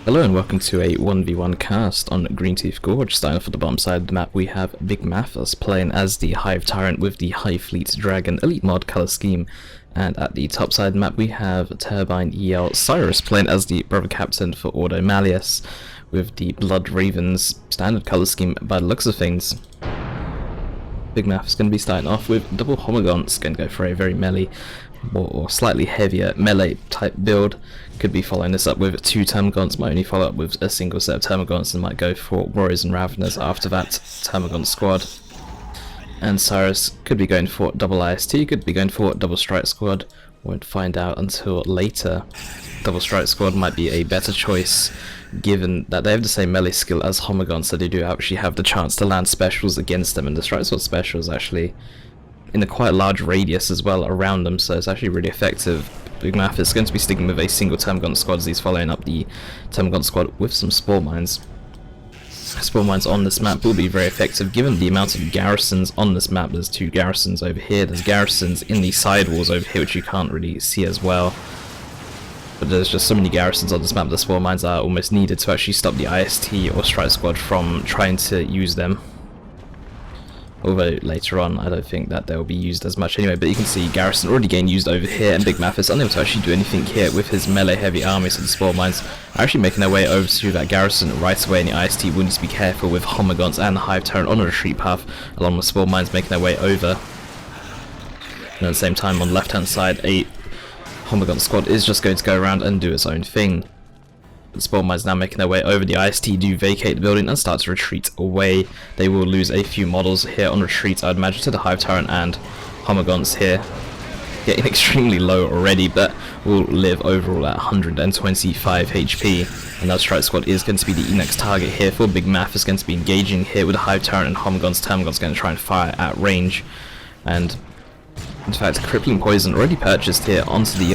Hello and welcome to a 1v1 cast on Greentooth Gorge. Starting off at the bottom side of the map, we have Big Mathis playing as the Hive Tyrant with the Hive Fleet Dragon Elite mod colour scheme. And at the top side of the map, we have Turbine Cyris playing as the Brother Captain for Ordo Malleus with the Blood Ravens standard colour scheme by the looks of things. Big Math is going to be starting off with double Homogons, going to go for a very melee or slightly heavier melee type build. Could be following this up with two Termagants, might only follow up with a single set of Termagants and might go for Warriors and Raveners after that Termagant squad. And Cyris could be going for double IST, could be going for double Strike squad, won't find out until later. Double Strike squad might be a better choice given that they have the same melee skill as Homogons, so they do actually have the chance to land specials against them, and the Strike squad special is actually in a quite large radius as well around them, so it's actually really effective. Big Math is going to be sticking with a single Termagant squad as he's following up the Termagant squad with some Spore Mines. Spore Mines on this map will be very effective given the amount of garrisons on this map. There's two garrisons over here, there's garrisons in the sidewalls over here which you can't really see as well. But there's just so many garrisons on this map that Spore Mines are almost needed to actually stop the IST or Strike squad from trying to use them. Although later on I don't think that they'll be used as much anyway, but you can see Garrison already getting used over here, and Big Math is unable to actually do anything here with his melee heavy army, so the Spore Mines are actually making their way over to that Garrison right away, and the IST will need to be careful with Homogons and the Hive Tyrant on a retreat path, along with Spore Mines making their way over. And at the same time on the left hand side, a Homogon squad is just going to go around and do its own thing. The Spore Mines now making their way over, the IST do vacate the building and start to retreat away. They will lose a few models here on retreat, I'd imagine, to the Hive Tyrant and Homogons here. Getting extremely low already, but will live overall at 125 HP. And that Strike squad is going to be the next target here for Big Math. Is going to be engaging here with the Hive Tyrant and Homogons. Termagant's going to try and fire at range. And in fact, Crippling Poison already purchased here onto the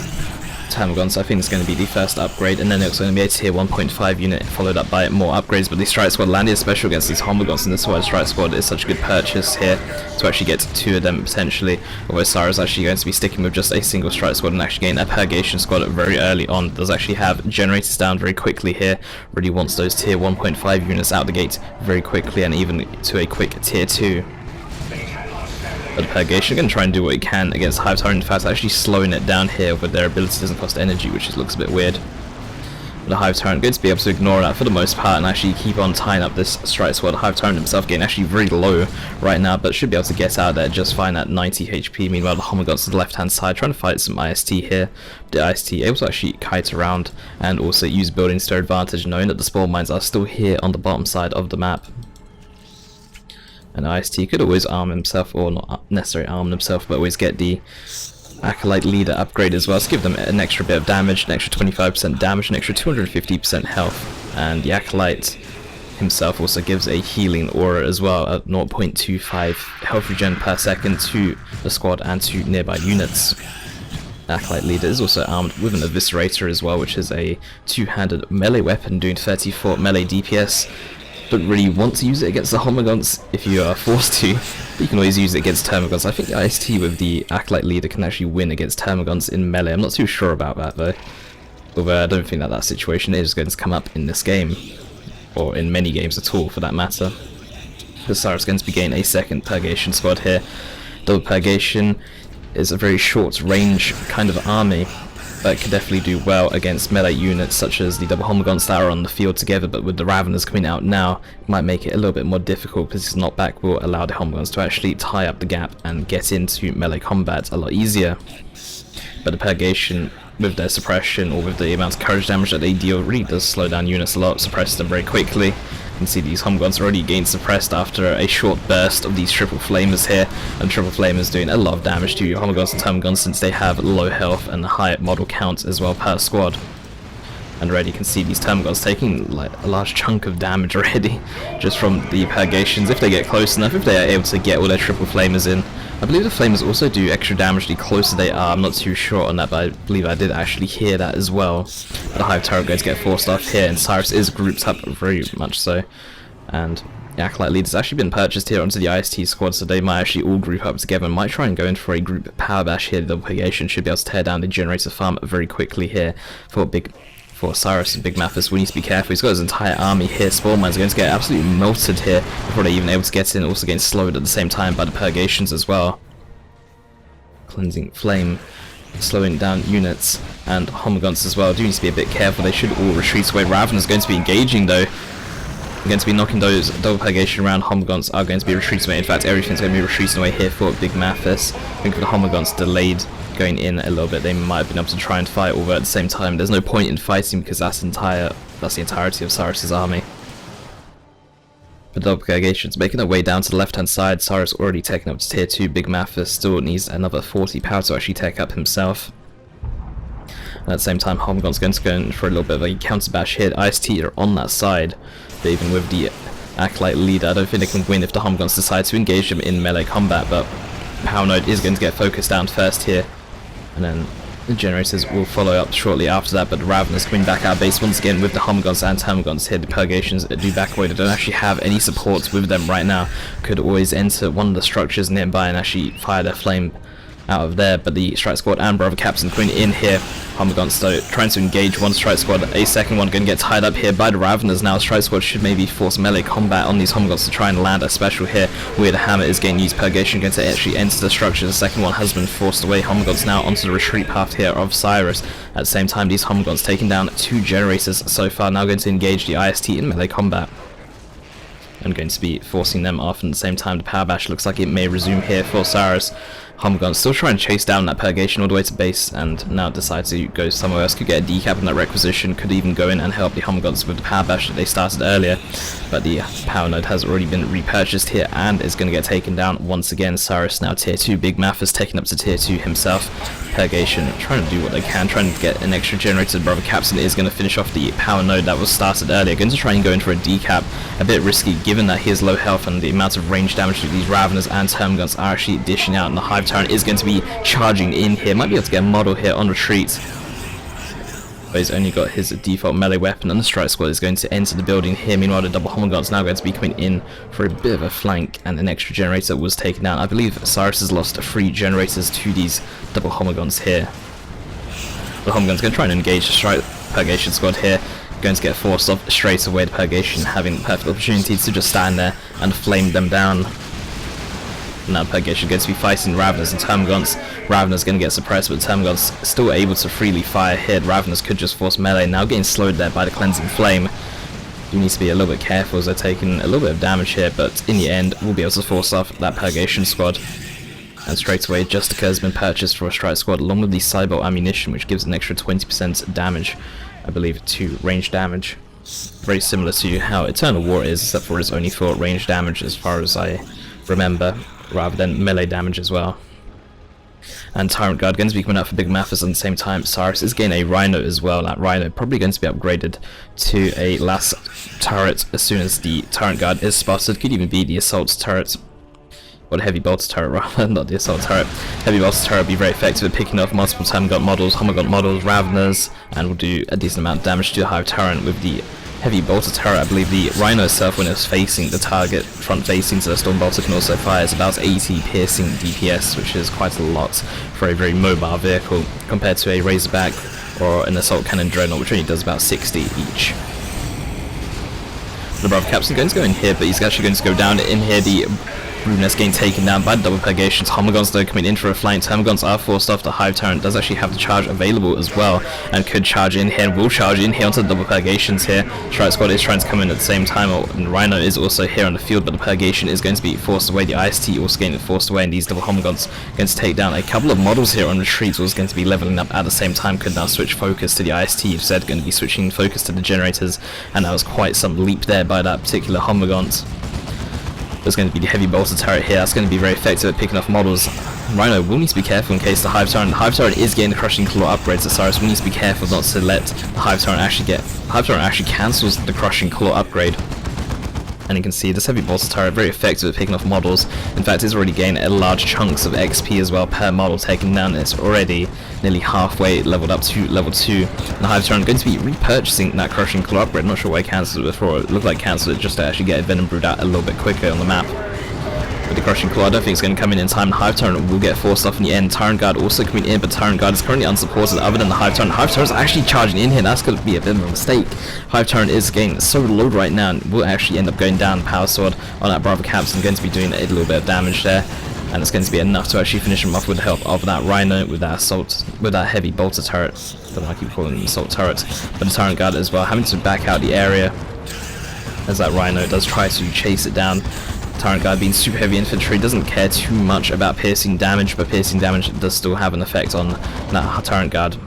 Termagants, so I think it's going to be the first upgrade, and then it's going to be a tier 1.5 unit followed up by more upgrades. But the Strike squad landed a special against these Homogons, and this is why the Strike squad is such a good purchase here to actually get two of them potentially. Although Cyris is actually going to be sticking with just a single Strike squad and actually getting a Purgation squad very early on. Does actually have generators down very quickly here, really wants those tier 1.5 units out the gate very quickly, and even to a quick tier 2. But Purgation going to try and do what he can against Hive Tyrant. In fact, actually slowing it down here with their ability doesn't cost energy, which looks a bit weird. But the Hive Tyrant going to be able to ignore that for the most part and actually keep on tying up this Strike squad. Hive Tyrant himself getting actually very low right now, but should be able to get out there just fine at 90 HP. Meanwhile, the Homogons to the left hand side trying to fight some IST here. The IST able to actually kite around and also use buildings to their advantage, knowing that the Spore Mines are still here on the bottom side of the map. And IST could always arm himself, or not necessarily arm himself, but always get the Acolyte Leader upgrade as well, to give them an extra bit of damage, an extra 25% damage, an extra 250% health. And the Acolyte himself also gives a healing aura as well at 0.25 health regen per second to the squad and to nearby units. The Acolyte Leader is also armed with an Eviscerator as well, which is a two-handed melee weapon doing 34 melee DPS. Don't really want to use it against the Homogons if you are forced to, but you can always use it against Termagants. I think the IST with the Acolyte Leader can actually win against Termagants in melee. I'm not too sure about that though, although I don't think that situation is going to come up in this game, or in many games at all for that matter. The Cyris is going to be getting a second Purgation squad here. Double Purgation is a very short range kind of army that could definitely do well against melee units such as the double Homogons that are on the field together, but with the Raveners coming out now, it might make it a little bit more difficult because his knockback will allow the Homogons to actually tie up the gap and get into melee combat a lot easier. But the Purgation, with their suppression or with the amount of courage damage that they deal, really does slow down units a lot, suppress them very quickly. You can see these Homogons already gained suppressed after a short burst of these triple flamers here, and triple flamers doing a lot of damage to your Homogons and Termagons since they have low health and high model count as well per squad. And already you can see these Termagons taking like a large chunk of damage already just from the Purgations if they get close enough, if they are able to get all their triple flamers in. I believe the flamers also do extra damage the closer they are. I'm not too sure on that, but I believe I did actually hear that as well. The Hive Tyrant going to get forced off here, and Cyris is grouped up very much so. And the Acolyte Leader's actually been purchased here onto the IST squad, so they might actually all group up together and might try and go in for a group power bash here. The Purgation should be able to tear down the generator farm very quickly here for for Cyris and Big Mathis. We need to be careful. He's got his entire army here. Spawn Mines are going to get absolutely melted here before they're even able to get in. Also getting slowed at the same time by the Purgations as well. Cleansing Flame, slowing down units, and Homagons as well. Do need to be a bit careful. They should all retreat away. Raven's going to be engaging though. Going to be knocking those double Purgation around. Homagons are going to be retreating away. In fact, everything's going to be retreating away here for Big Mathis. I think the Homagons delayed going in a little bit. They might have been able to try and fight, although at the same time there's no point in fighting because that's the entirety of Cyris' army. The double Purgations making their way down to the left hand side. Cyris already taken up to tier 2. Big Mathis still needs another 40 power to actually take up himself. And at the same time, Homagon's going to go in for a little bit of a counter bash here. IST are on that side, but even with the Acolyte leader, I don't think they can win if the Homagons decide to engage them in melee combat. But Power Node is going to get focused down first here, and then the Generators will follow up shortly after that. But the Ravenous coming back out of base once again with the Homagons and Termagons here. The Purgations do back away. They don't actually have any supports with them right now. Could always enter one of the structures nearby and actually fire their flame out of there, but the Strike Squad and Brother Captain coming in here. Homagons though trying to engage one Strike Squad, a second one going to get tied up here by the Raveners now. Strike Squad should maybe force melee combat on these Homagons to try and land a special here, where the Hammer is getting used. Purgation going to actually enter the structure. The second one has been forced away. Homagons now onto the retreat path here of Cyris. At the same time, these Homagons taking down 2 Generators so far, now going to engage the IST in melee combat. I'm going to be forcing them off, and at the same time the Power Bash looks like it may resume here for Cyris. Homagon still trying to chase down that Purgation all the way to base, and now decides to go somewhere else. Could get a decap on that requisition, could even go in and help the Homagons with the Power Bash that they started earlier, but the Power Node has already been repurchased here and is going to get taken down once again. Cyris now tier 2, Big Mathis taking up to tier 2 himself. Purgation trying to do what they can, trying to get an extra generator. Brother Captain is going to finish off the Power Node that was started earlier, going to try and go in for a decap. A bit risky given that he has low health and the amount of range damage that these Raveners and Termagons are actually dishing out, and the Hive Tyrant is going to be charging in here. Might be able to get a model here on retreat, but he's only got his default melee weapon, and the Strike Squad is going to enter the building here. Meanwhile, the double Homagon's now going to be coming in for a bit of a flank, and an extra generator was taken down. I believe Cyris has lost 3 generators to these double Homagons here. The Homagon's going to try and engage the Strike Purgation Squad here. Going to get forced off straight away. The Purgation having the perfect opportunity to just stand there and flame them down. Now Purgation going to be fighting Raveners and Termagons. Raveners going to get suppressed, but Termagons still able to freely fire here. Raveners could just force melee, now getting slowed there by the Cleansing Flame. You need to be a little bit careful as they're taking a little bit of damage here, but in the end we'll be able to force off that Purgation Squad. And straight away Justica has been purchased for a Strike Squad along with the Cyber Ammunition, which gives an extra 20% damage, I believe, to range damage. Very similar to how Eternal War is, except for it's only for range damage as far as I remember, rather than melee damage as well. And Tyrant Guard going to be coming out for Big Mathis at the same time. Cyris is getting a Rhino as well. That Rhino probably going to be upgraded to a last turret as soon as the Tyrant Guard is spotted. Could even be the Assault Turret, or the Heavy Bolter Turret rather, not the Assault Turret. Heavy Bolter Turret will be very effective at picking off multiple Termagant models, Homagon models, Raveners, and will do a decent amount of damage to the Hive Tyrant. With the Heavy Bolter Turret, I believe the Rhino itself, when it's facing the target, front facing, so the Storm Bolter can also fire, is about 80 piercing DPS, which is quite a lot for a very mobile vehicle, compared to a Razorback or an Assault Cannon Dreadnought, which only does about 60 each. The Brother Captain going to go in here, but he's actually going to go down in here. The Rudeness getting taken down by the double Purgations. Homagons though coming in for a flank. Termagons are forced off. The Hive Tyrant does actually have the charge available as well, and could charge in here, and will charge in here onto the double Purgations here. Strike Squad is trying to come in at the same time, and Rhino is also here on the field, but the Purgation is going to be forced away. The IST also getting forced away, and these double Homagons going to take down a couple of models here on retreat. Was going to be leveling up at the same time, could now switch focus to the IST. Instead going to be switching focus to the Generators, and that was quite some leap there by that particular Homagons. There's going to be the Heavy Bolter Turret here. That's going to be very effective at picking off models. Rhino will need to be careful in case the Hive Tyrant is getting the Crushing Claw upgrades. So Cyris will need to be careful not to let the Hive Tyrant actually get. The Hive Tyrant actually cancels the Crushing Claw upgrade. And you can see this Heavy Bolter Turret very effective at picking off models. In fact, it's already gained large chunks of XP as well per model taken down. It's already nearly halfway leveled up to level 2. And the Hive Tyrant going to be repurchasing that Crushing Claw upgrade. I'm not sure why I cancelled it before. It looked like cancelled it just to actually get a Venom Brood out a little bit quicker on the map. with the Crushing Claw. I don't think it's going to come in time. Hive Tyrant will get forced off in the end. Tyrant Guard also coming in, but Tyrant Guard is currently unsupported other than the Hive Tyrant. Hive Tyrant is actually charging in here. That's going to be a bit of a mistake. Hive Tyrant is getting so low right now and will actually end up going down. Power Sword on that Bravo Captain, going to be doing a little bit of damage there. And it's going to be enough to actually finish him off with the help of that Rhino, with that assault, with that heavy bolter turret. I don't know, I keep calling them assault turrets. But the Tyrant Guard as well, having to back out the area as that Rhino does try to chase it down. Tyrant Guard being super heavy infantry, doesn't care too much about piercing damage, but piercing damage does still have an effect on that Tyrant Guard.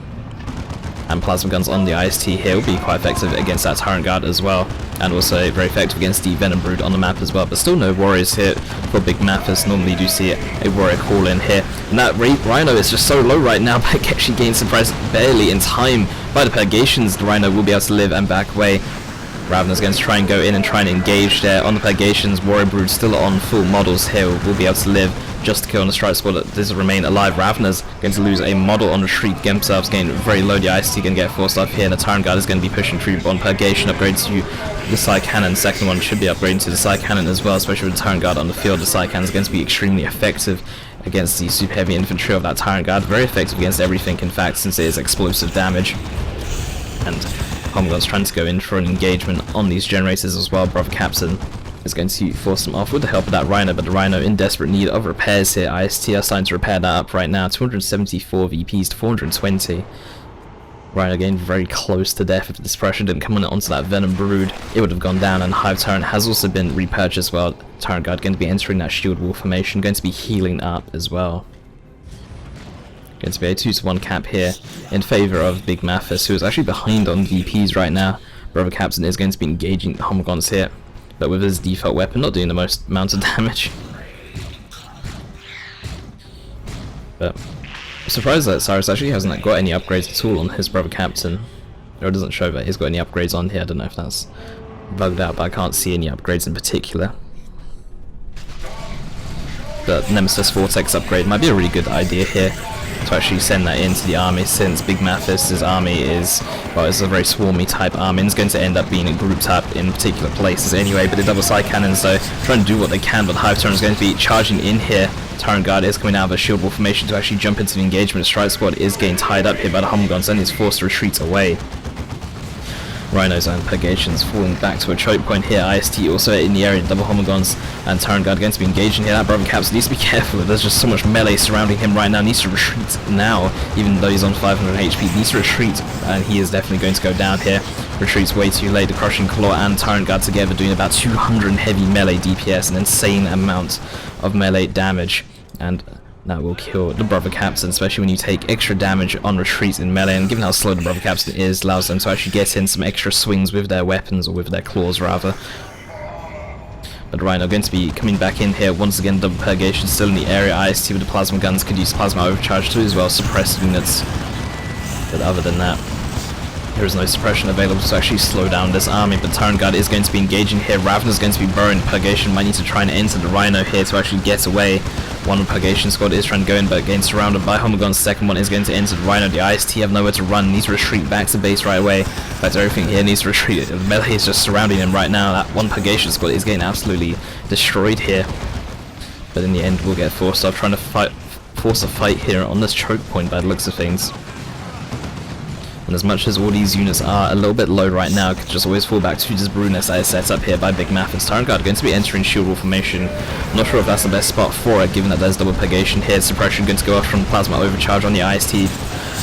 And plasma guns on the IST here will be quite effective against that Tyrant Guard as well, and also very effective against the Venom Brood on the map as well. But still no warriors here for Big Mathis. Normally you do see a warrior call in here, and that Rhino is just so low right now, but actually getting suppressed barely in time by the Purgations. The Rhino will be able to live and back away. Ravener's going to try and go in and try and engage there on the Purgations. Warrior Brood still on full models here, will be able to live just to kill on the strike squad that does remain alive. Ravener's going to lose a model on retreat. Get themselves getting very low. The IST going to get forced off here, and the Tyrant Guard is going to be pushing through on Purgation. Upgrade to the Psy Cannon. Second one should be upgrading to the Psy Cannon as well, especially with the Tyrant Guard on the field. The Psy Cannon is going to be extremely effective against the super heavy infantry of that Tyrant Guard. Very effective against everything, in fact, since it is explosive damage. And Homegun's trying to go in for an engagement on these generators as well. Brother Captain is going to force them off with the help of that Rhino, but the Rhino in desperate need of repairs here. IST are starting to repair that up right now. 274 VPs to 420. Rhino getting very close to death. If this pressure didn't come on onto that Venom Brood, it would have gone down. And Hive Tyrant has also been repurchased. Well, Tyrant Guard going to be entering that shield wall formation, going to be healing up as well. Going to be a 2-to-1 cap here in favour of Big Mathis, who is actually behind on VPs right now. Brother Captain is going to be engaging the Homogons here, but with his default weapon not doing the most amount of damage. But I'm surprised that Cyris actually hasn't got any upgrades at all on his Brother Captain. Or it doesn't show that he's got any upgrades on here. I don't know if that's bugged out, but I can't see any upgrades in particular. The Nemesis Vortex upgrade might be a really good idea here, to actually send that into the army, since Big Mathis' army is, well, it's a very swarmy type army, and it's going to end up being grouped up in particular places anyway. But the double side cannons, though, trying to do what they can, but the Hive Tyrant is going to be charging in here. Tyrant Guard is coming out of a shield wall formation to actually jump into the engagement. The strike squad is getting tied up here by the Homogons and is forced to retreat away. Rhinos and Purgations falling back to a choke point here. IST also in the area, double Homogons, and Tyrant Guard going to be engaging here. That Brother Caps needs to be careful. There's just so much melee surrounding him right now. Needs to retreat now, even though he's on 500 HP. Needs to retreat, and he is definitely going to go down here. Retreats way too late. The Crushing Claw and Tyrant Guard together doing about 200 heavy melee DPS, an insane amount of melee damage, and that will kill the Brother Captain, especially when you take extra damage on retreat in melee. And given how slow the Brother Captain is, allows them to actually get in some extra swings with their weapons, or with their claws rather. But Rhino going to be coming back in here once again. Double Purgation still in the area. IST with the plasma guns could use plasma overcharge to as well suppress units. But other than that, there is no suppression available to actually slow down this army. But Tyrant Guard is going to be engaging here. Ravener's going to be burrowing. Purgation might need to try and enter the Rhino here to actually get away. One Purgation squad is trying to go in, but getting surrounded by Homogons. Second one is going to enter the Rhino. The IST have nowhere to run. Needs to retreat back to base right away. In fact, everything here needs to retreat. The melee is just surrounding him right now. That one Purgation squad is getting absolutely destroyed here. But in the end, we'll get forced off, trying to force a fight here on this choke point by the looks of things. And as much as all these units are a little bit low right now, could just always fall back to this brood nest that is set up here by Big Mathis. Tyrant Guard going to be entering shield wall formation. I'm not sure if that's the best spot for it, given that there's double Purgation here. Suppression going to go off from plasma overcharge on the IST.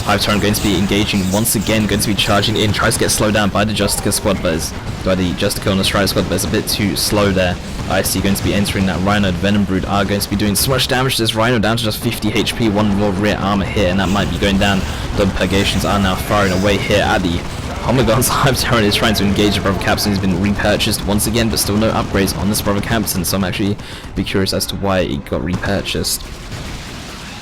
Hive Tyrant going to be engaging once again, going to be charging in, tries to get slowed down by the Justica squad, but by the Justica on the strike squad, but it's a bit too slow there. IST going to be entering that Rhino. Venom Brood are going to be doing so much damage to this Rhino, down to just 50 HP, one more rear armor here, and that might be going down. Double Purgations are now firing away here at the Homogons. Hive Tyrant is trying to engage the Brother Captain, who's been repurchased once again, but still no upgrades on this Brother Captain, so I'm actually be curious as to why it got repurchased.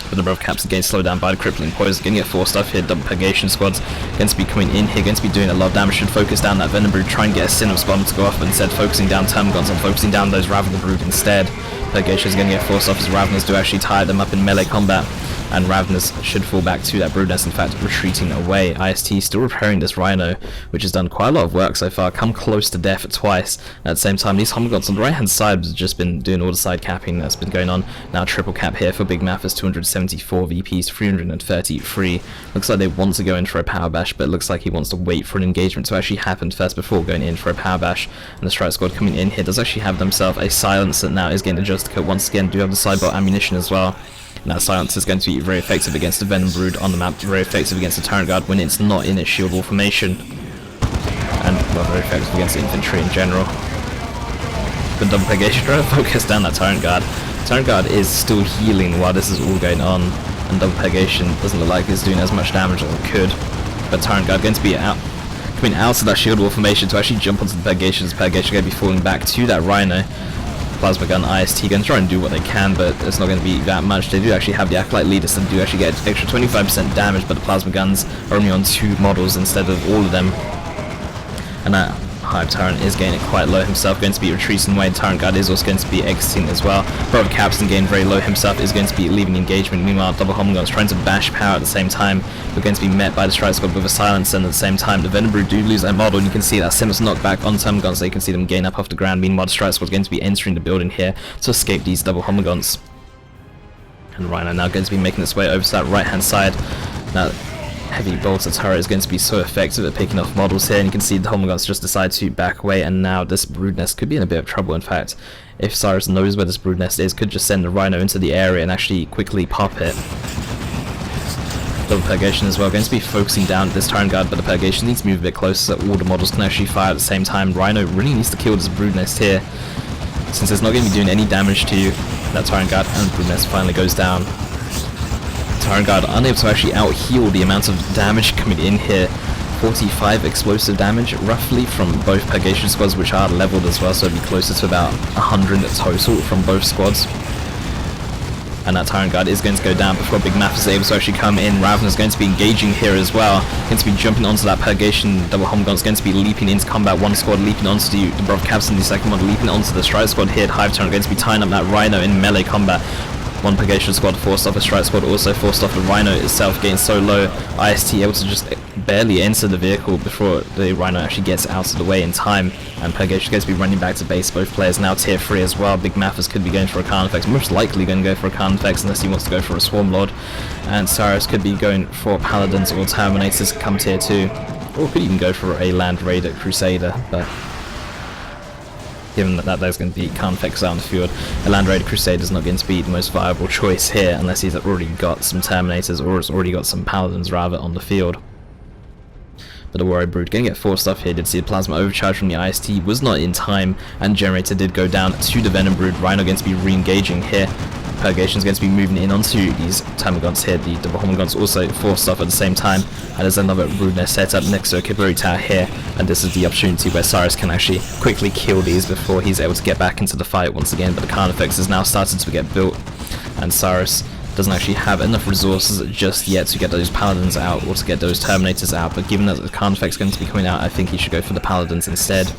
But the Brother Captain getting slowed down by the crippling poison, going to get forced off here. Double Purgation squads going to be coming in here, going to be doing a lot of damage. Should focus down that Venom Brood, try and get a Synapse bomb to go off, but instead focusing down Termagons and focusing down those Ravener Brood instead. Purgation is going to get forced off as Ravenous do actually tie them up in melee combat, and Ravenous should fall back to that brood nest, in fact retreating away. IST still repairing this Rhino, which has done quite a lot of work so far, come close to death twice. At the same time, these Homogods on the right hand side have just been doing all the side capping that's been going on. Now triple cap here for Big Mathis, 274 VPs, 333. Looks like they want to go in for a power bash, but it looks like he wants to wait for an engagement to actually happen first before going in for a power bash. And the Strike Squad coming in here does actually have themselves a silence that now is getting adjusted to once again. Do have the sidebot ammunition as well. Now silence is going to be very effective against the Venom Brood on the map, very effective against the Tyrant Guard when it's not in its shield wall formation, and well, very effective against infantry in general. But double Purgation trying to focus down that Tyrant Guard. Tyrant Guard is still healing while this is all going on, and double Purgation doesn't look like it's doing as much damage as it could. But Tyrant Guard going to be coming out of that shield wall formation to actually jump onto the Purgation. Purgation going to be falling back to that Rhino. Plasma Gun, IST going to try and do what they can, but it's not going to be that much. They do actually have the Acolyte Leader, so they do actually get extra 25% damage, but the Plasma Guns are only on 2 models instead of all of them. And that Hive Tyrant is getting it quite low himself, going to be retreating away. Tyrant Guard is also going to be exiting as well. Brother Capstan getting very low himself, is going to be leaving engagement. Meanwhile, double Homoguns trying to bash power at the same time. We're going to be met by the Strike Squad with a silence, and at the same time the Venom Brood do lose their model, and you can see that Simmons knockback on Homoguns, so you can see them gain up off the ground. Meanwhile, the Strike Squad is going to be entering the building here to escape these double Homoguns. And Rhino now going to be making its way over to that right hand side. Now heavy bolter turret is going to be so effective at picking off models here, and you can see the Homoguns just decide to back away, and now this brood nest could be in a bit of trouble. In fact, if Cyris knows where this brood nest is, could just send the Rhino into the area and actually quickly pop it. Double Purgation as well, going to be focusing down this Tyrant Guard, but the Purgation needs to move a bit closer so that all the models can actually fire at the same time. Rhino really needs to kill this brood nest here, since it's not going to be doing any damage to that Tyrant Guard, and brood nest finally goes down. Tyrant Guard unable to actually out-heal the amount of damage coming in here. 45 explosive damage roughly from both Purgation squads, which are leveled as well, so it'll be closer to about 100 total from both squads. And that Tyrant Guard is going to go down before Big Mathis is able to actually come in. Raven is going to be engaging here as well, going to be jumping onto that Purgation. Double Homogun is going to be leaping into combat. One squad leaping onto the Brother Capstan, the second one leaping onto the Strike Squad here. Hive Tyrant going to be tying up that Rhino in melee combat. One Purgation squad forced off a Strike Squad, also forced off the Rhino itself, getting so low. IST able to just barely enter the vehicle before the Rhino actually gets out of the way in time, and Purgation is going to be running back to base. Both players now tier 3 as well. Big Mathis could be going for a Carnifex, most likely going to go for a Carnifex unless he wants to go for a Swarm Lord, and Cyris could be going for Paladins or Terminators come tier 2, or could even go for a Land Raider Crusader, but given that there's going to be Carnifex out on the field, a Land Raider Crusader is not going to be the most viable choice here unless he's already got some Terminators, or has already got some Paladins rather on the field. But the Warrior Brood going to get forced off here. Did see a Plasma Overcharge from the IST, was not in time, and Generator did go down to the Venom Brood. Rhino going to be re-engaging here. Purgation is going to be moving in onto these Termagants here. The double Homogons also forced off at the same time, and there's another brood nest set up next to a Capillary Tower here, and this is the opportunity where Cyris can actually quickly kill these before he's able to get back into the fight once again. But the Carnifex has now started to get built, and Cyris doesn't actually have enough resources just yet to get those Paladins out or to get those Terminators out, but given that the Carnifex is going to be coming out, I think he should go for the Paladins instead.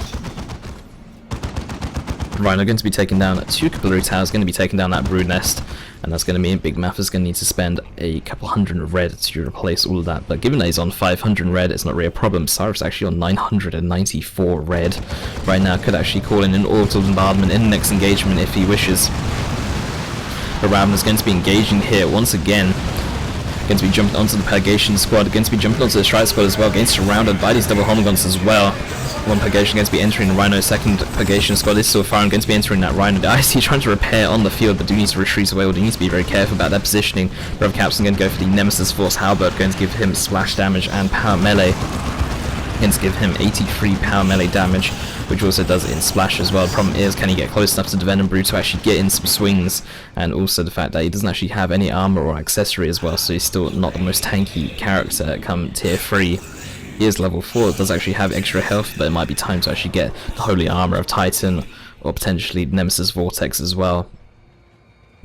Rhino going to be taking down 2 Capillary Towers, going to be taking down that brood nest, and that's going to mean Big Math is going to need to spend a couple hundred red to replace all of that. But given that he's on 500 red, it's not really a problem. Cyris actually on 994 red right now, could actually call in an orbital bombardment in the next engagement if he wishes. But Raven is going to be engaging here once again. Going to be jumping onto the Purgation squad, going to be jumping onto the Strike squad as well, getting surrounded by these double Homogons as well. One Purgation going to be entering the Rhino, second Purgation squad is still firing, going to be entering that Rhino. The IC trying to repair on the field, but do need to retreat away, or do need to be very careful about that positioning. Brother Capstan going to go for the Nemesis Force Halberd, going to give him splash damage and power melee. Going to give him 83 power melee damage, which also does in splash as well. The problem is, can he get close enough to the Venom Brood to actually get in some swings, and also the fact that he doesn't actually have any armor or accessory as well, so he's still not the most tanky character come tier 3. He is level 4, does actually have extra health, but it might be time to actually get the Holy Armor of Titan, or potentially Nemesis Vortex as well,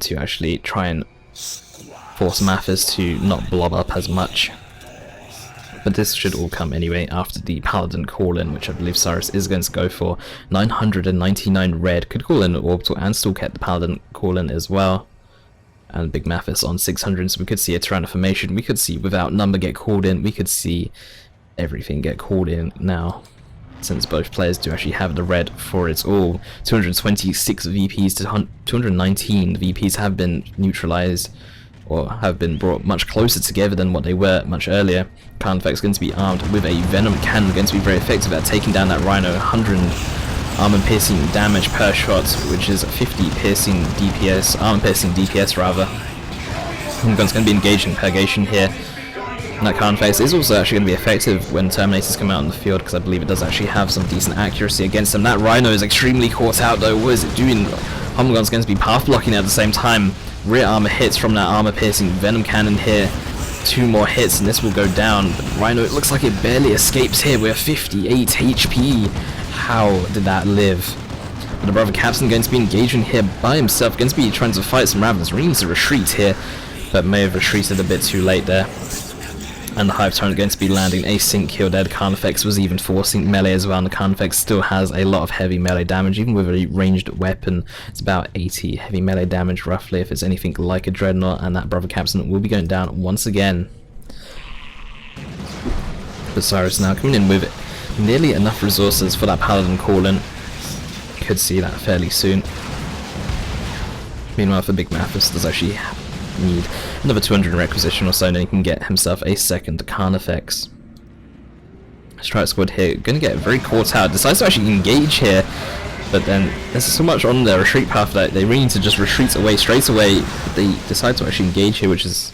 to actually try and force Mathis to not blob up as much. But this should all come anyway after the Paladin call-in, which I believe Cyris is going to go for. 999 red, could call in an Orbital and still get the Paladin call-in as well. And Big Mathis on 600, so we could see a Tyrant formation, we could see without number get called in, we could see everything get called in now. Since both players do actually have the red for it all. 226 VPs to 219 VPs have been neutralized, or have been brought much closer together than what they were much earlier. Carnifex going to be armed with a Venom Cannon, going to be very effective at taking down that Rhino. 100 armor piercing damage per shot, which is 50 piercing DPS, armor piercing DPS rather. Gun's going to be engaged in Purgation here. And that Carnifex is also actually going to be effective when Terminators come out in the field, because I believe it does actually have some decent accuracy against them. That Rhino is extremely caught out though. What is it doing? Hummelgun's going to be path blocking at the same time. Rear armor hits from that armor piercing Venom Cannon here. 2 more hits and this will go down. But Rhino, it looks like it barely escapes here. We're 58 HP. How did that live? But the brother Captain going to be engaging here by himself. Going to be trying to fight some Ravenous. Really needs to retreat here, but may have retreated a bit too late there. And the Hive Tyrant going to be landing a sync kill dead. Carnifex was even forcing melee as well, and the Carnifex still has a lot of heavy melee damage, even with a ranged weapon. It's about 80 heavy melee damage roughly, if it's anything like a Dreadnought, and that brother Captain will be going down once again. But Cyris now coming in with nearly enough resources for that Paladin call-in. Could see that fairly soon. Meanwhile, for Big Mathis does actually need another 200 requisition or so, and then he can get himself a second Carnifex. Strike Squad here going to get very caught out, decides to actually engage here, but then there's so much on their retreat path that they really need to just retreat away straight away. But they decide to actually engage here, which is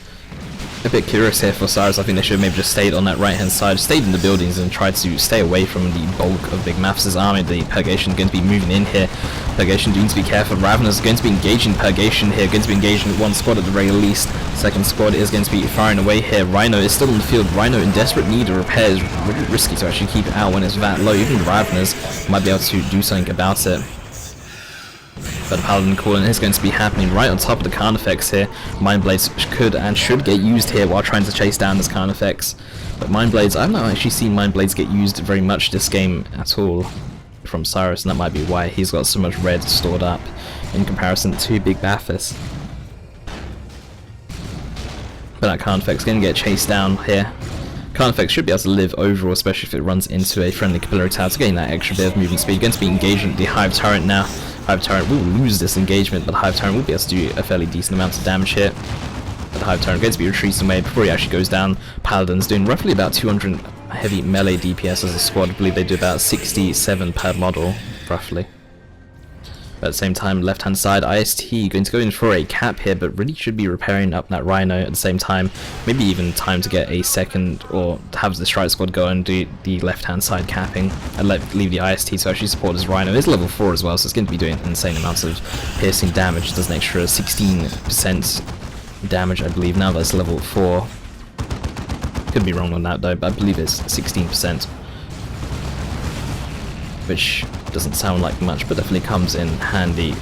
a bit curious here for Cyris. I think they should have maybe just stayed on that right hand side, stayed in the buildings and tried to stay away from the bulk of Big Mathis' army. The Purgation going to be moving in here. Purgation doing to be careful. Ravenous going to be engaging Purgation here, going to be engaging one squad at the very least. Second squad is going to be firing away here. Rhino is still in the field. Rhino in desperate need of repairs. Really risky to actually keep it out when it's that low. Even Ravenous might be able to do something about it. But the Paladin call-in is going to be happening right on top of the Carnifex here. Mind Blades could and should get used here while trying to chase down this Carnifex. But Mind Blades, I've not actually seen Mind Blades get used very much this game at all from Cyris, and that might be why he's got so much red stored up in comparison to Big Mathis. But that Carnifex is going to get chased down here. Carnifex should be able to live overall, especially if it runs into a friendly capillary tower to gain that extra bit of movement speed. Going to be engaging the Hive Tyrant now. Hive Tyrant will lose this engagement, but the Hive Tyrant will be able to do a fairly decent amount of damage here. But the Hive Tyrant going to be retreating away before he actually goes down. Paladin's doing roughly about 200 heavy melee DPS as a squad. I believe they do about 67 per model, roughly. But at the same time, left hand side, IST going to go in for a cap here, but really should be repairing up that Rhino at the same time. Maybe even time to get a second, or have the Strike Squad go and do the left hand side capping, and leave the IST to actually support his Rhino. It's level 4 as well, so it's going to be doing insane amounts of piercing damage. It does an extra 16% damage, I believe, now that's level 4. Could be wrong on that though, but I believe it's 16%. Which doesn't sound like much, but definitely comes in handy.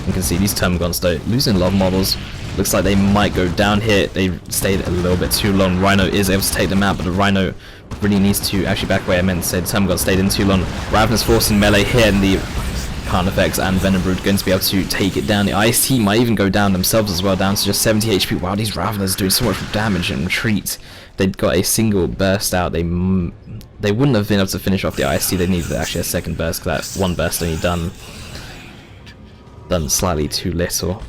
You can see these Termagants though losing a lot of models. Looks like they might go down here. They stayed a little bit too long. Rhino is able to take them out, but the Rhino really needs to actually back away. I meant to say the Termagant stayed in too long. Ravenous forcing melee here, and the Carnifex and Venombrood going to be able to take it down. The IST might even go down themselves as well, down to just 70 HP. Wow, these Ravenous are doing so much damage and retreat. They'd got a single burst out. They wouldn't have been able to finish off the IST. They needed actually a second burst, because that one burst only done slightly too little.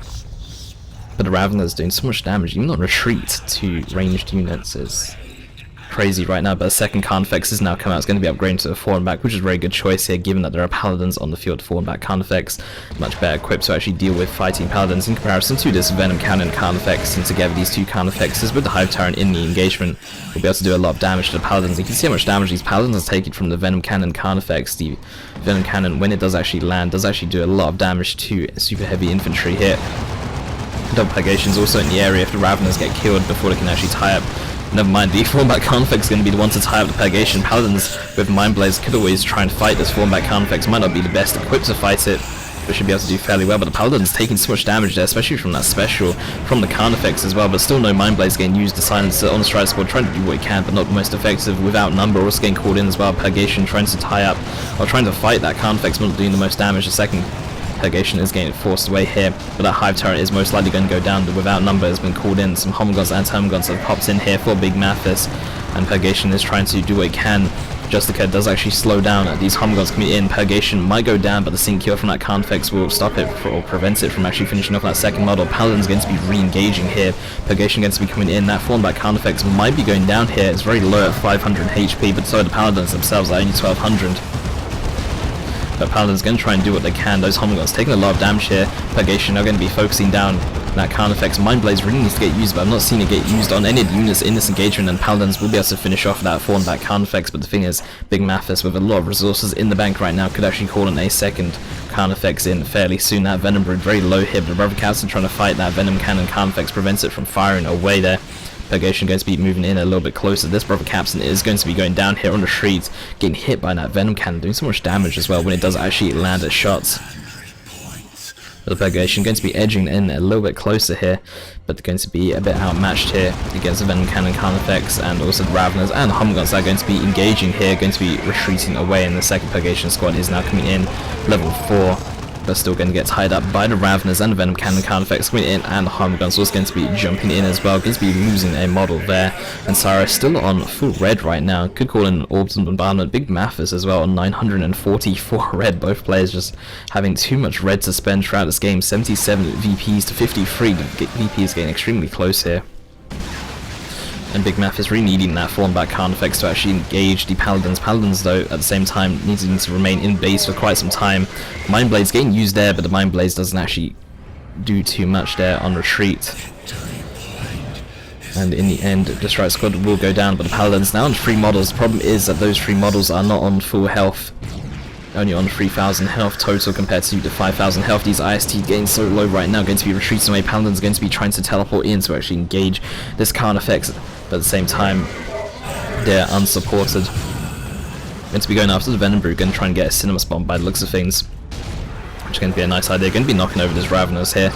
But the Ravenous doing so much damage, even on retreat to ranged units, is crazy right now. But a second Carnifex has now come out. It's going to be upgraded to a forward back, which is a very good choice here, given that there are Paladins on the field. Forward back Carnifex much better equipped to actually deal with fighting Paladins in comparison to this Venom Cannon Carnifex. And together these two Carnifexes with the Hive Tyrant in the engagement will be able to do a lot of damage to the Paladins. You can see how much damage these Paladins are taking from the Venom Cannon Carnifex. The Venom Cannon, when it does actually land, does actually do a lot of damage to super heavy infantry here. Double Purgation's also in the area if the Ravenous get killed before they can actually tie up. Never mind, the Form-Back Carnifex is going to be the one to tie up the Purgation. Paladins with Mind Blades could always try and fight this Form-Back Carnifex. Might not be the best equipped to fight it, but should be able to do fairly well. But the Paladin's taking so much damage there, especially from that special, from the Khan effects as well. But still no Mind Blades getting used. The Silencer on the Strider squad trying to do what he can, but not the most effective. Without number, also getting called in as well. Purgation trying to tie up, or trying to fight that Khan effects, not doing the most damage. The second Purgation is getting forced away here, but that Hive Tyrant is most likely going to go down. The Without Number has been called in. Some Homogons and Termagons have popped in here for Big Mathis, and Purgation is trying to do what he can. Justica does actually slow down these Homogons coming in. Purgation might go down, but the Sync Cure from that Carnifex will stop it or prevent it from actually finishing off that second model. Paladin's going to be re-engaging here. Purgation going to be coming in. That form back Carnifex might be going down here. It's very low at 500 HP, but so are the Paladins themselves at only 1200. But Paladin's going to try and do what they can. Those Homogons taking a lot of damage here. Purgation are going to be focusing down that Carnifex. Mind Blaze really needs to get used, but I'm not seeing it get used on any units in this engagement, and Paladins will be able to finish off that form back Carnifex. But the thing is, Big Mathis with a lot of resources in the bank right now could actually call in a second Carnifex in fairly soon. That Venom Brood very low here, but the Brother Captain trying to fight that Venom Cannon. Carnifex prevents it from firing away there. Purgation going to be moving in a little bit closer. This Brother Captain is going to be going down here on the streets, getting hit by that Venom Cannon, doing so much damage as well when it does actually land at shots. The Purgation going to be edging in a little bit closer here, but going to be a bit outmatched here against the Venom Cannon, Carnifex, and also the Raveners and the Homogons that are going to be engaging here, going to be retreating away, and the second Purgation squad is now coming in, level 4. But still going to get tied up by the Raveners and the Venom Cannon. Carnifex coming in, and the Homogons also going to be jumping in as well. Going to be losing a model there, and Cyris still on full red right now. Could call in an Orbital Bombardment. Big Mathis as well on 944 red. Both players just having too much red to spend throughout this game. 77 VPs to 53. The VP is getting extremely close here. And Big Math is really needing that form back Carnifex to actually engage the Paladins. Paladins, though, at the same time, needing to remain in base for quite some time. Mind Blade's getting used there, but the Mind Blaze doesn't actually do too much there on retreat. And in the end, the Strike Squad will go down, but the Paladins now on 3 models. The problem is that those 3 models are not on full health. Only on 3,000 health total compared to the 5,000 health. These IST getting so low right now, going to be retreating away. Paladin's going to be trying to teleport in to actually engage this Carnifex, but at the same time, they're unsupported. Going to be going after the Venom Brood, going to try and get a Cinemas Bomb by the looks of things, which is going to be a nice idea. Going to be knocking over this Raveners here,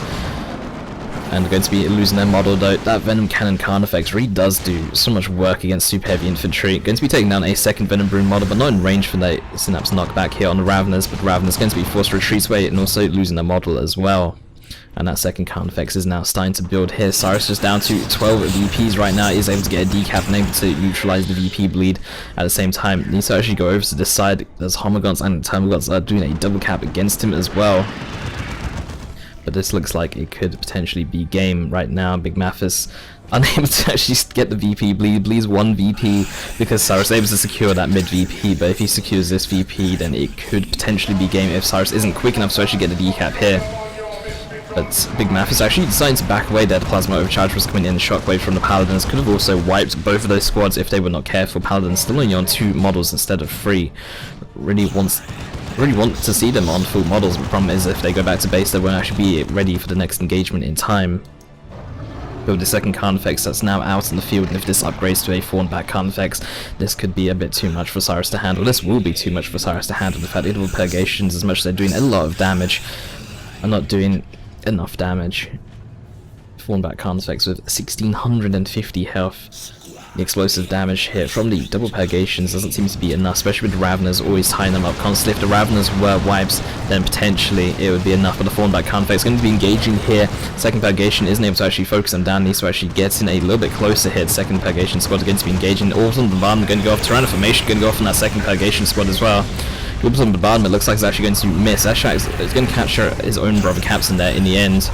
and going to be losing their model though. That Venom Cannon Carnifex really does do so much work against super heavy infantry. Going to be taking down a second Venom Brood model, but not in range for the Synapse knockback here on the Raveners, but Raveners going to be forced to retreat away and also losing their model as well. And that second Carnifex is now starting to build here. Cyris is down to 12 VPs right now, is able to get a decap and able to neutralize the VP bleed. At the same time, needs to actually go over to this side. There's Homogons and Termagons are doing a double cap against him as well. But this looks like it could potentially be game right now. Big Mathis unable to actually get the VP bleed. Bleeds 1 VP because Cyris is able to secure that mid VP, but if he secures this VP, then it could potentially be game if Cyris isn't quick enough to actually get the decap here. But Big Mathis actually deciding to back away there. The Plasma Overcharge was coming in. The Shockwave from the Paladins could have also wiped both of those squads if they were not careful. Paladins still only on 2 models instead of 3. Really want to see them on full models, but the problem is if they go back to base, they won't actually be ready for the next engagement in time. But with the second Carnifex that's now out in the field, and if this upgrades to a fawn back Carnifex, this could be a bit too much for Cyris to handle. This will be too much for Cyris to handle. The fact that with Purgations, as much as they're doing a lot of damage, are not doing enough damage. Fawn back Carnifex with 1650 health. The explosive damage here from the double Purgations doesn't seem to be enough, especially with the Raveners always tying them up constantly. If the Raveners were wipes, then potentially it would be enough, but the Fawn back Carnifex is going to be engaging here. Second Purgation isn't able to actually focus them down, needs to actually get in a little bit closer here. The second Purgation squad is going to be engaging. Orbital Bombardment going to go off. Tyranids formation going to go off on that second Purgation squad as well. The Orbital Bombardment looks like it's actually going to miss. Ashak is going to catch his own Brother Captain there in the end.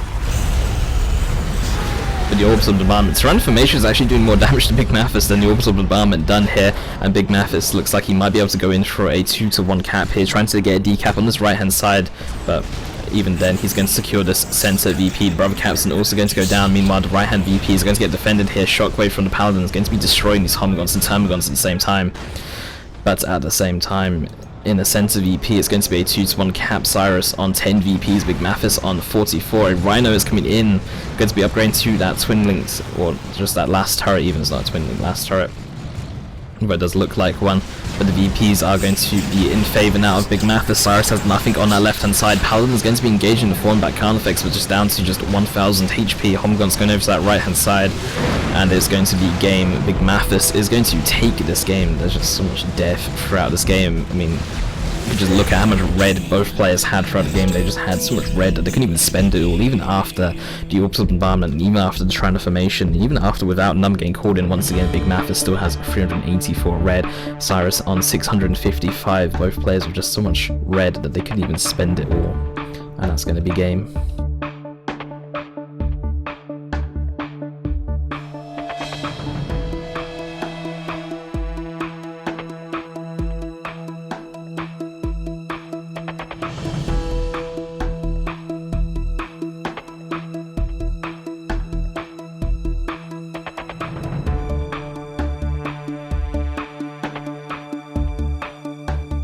But the Orbital Bombardment, Tyranids formation is actually doing more damage to Big Mathis than the Orbital Bombardment done here, and Big Mathis looks like he might be able to go in for a 2-to-1 cap here, trying to get a decap on this right hand side, but even then he's going to secure this center VP. The Brother Captain also going to go down. Meanwhile, the right hand VP is going to get defended here. Shockwave from the Paladin is going to be destroying these Homogons and Termagons at the same time, but at the same time, in the center VP, it's going to be a 2-to-1 cap. Cyris on 10 VPs, Big Mathis on 44. A Rhino is coming in, going to be upgrading to that Twin Linked, or just that last turret even, it's not a Twin Linked, last turret. But it does look like one. But the VPs are going to be in favour now of Big Mathis. Cyris has nothing on that left hand side. Paladin's going to be engaging the fallen back counter effects, but just down to just 1000 HP. Homgun's going over to that right hand side, and it's going to be game. Big Mathis is going to take this game. There's just so much death throughout this game. I mean, you just look at how much red both players had throughout the game. They just had so much red that they couldn't even spend it all, even after the Orbital Bombardment, and even after the Transformation, even after without Numb getting called in once again. Big Mathis still has 384 red, Cyris on 655. Both players with just so much red that they couldn't even spend it all. And that's going to be game.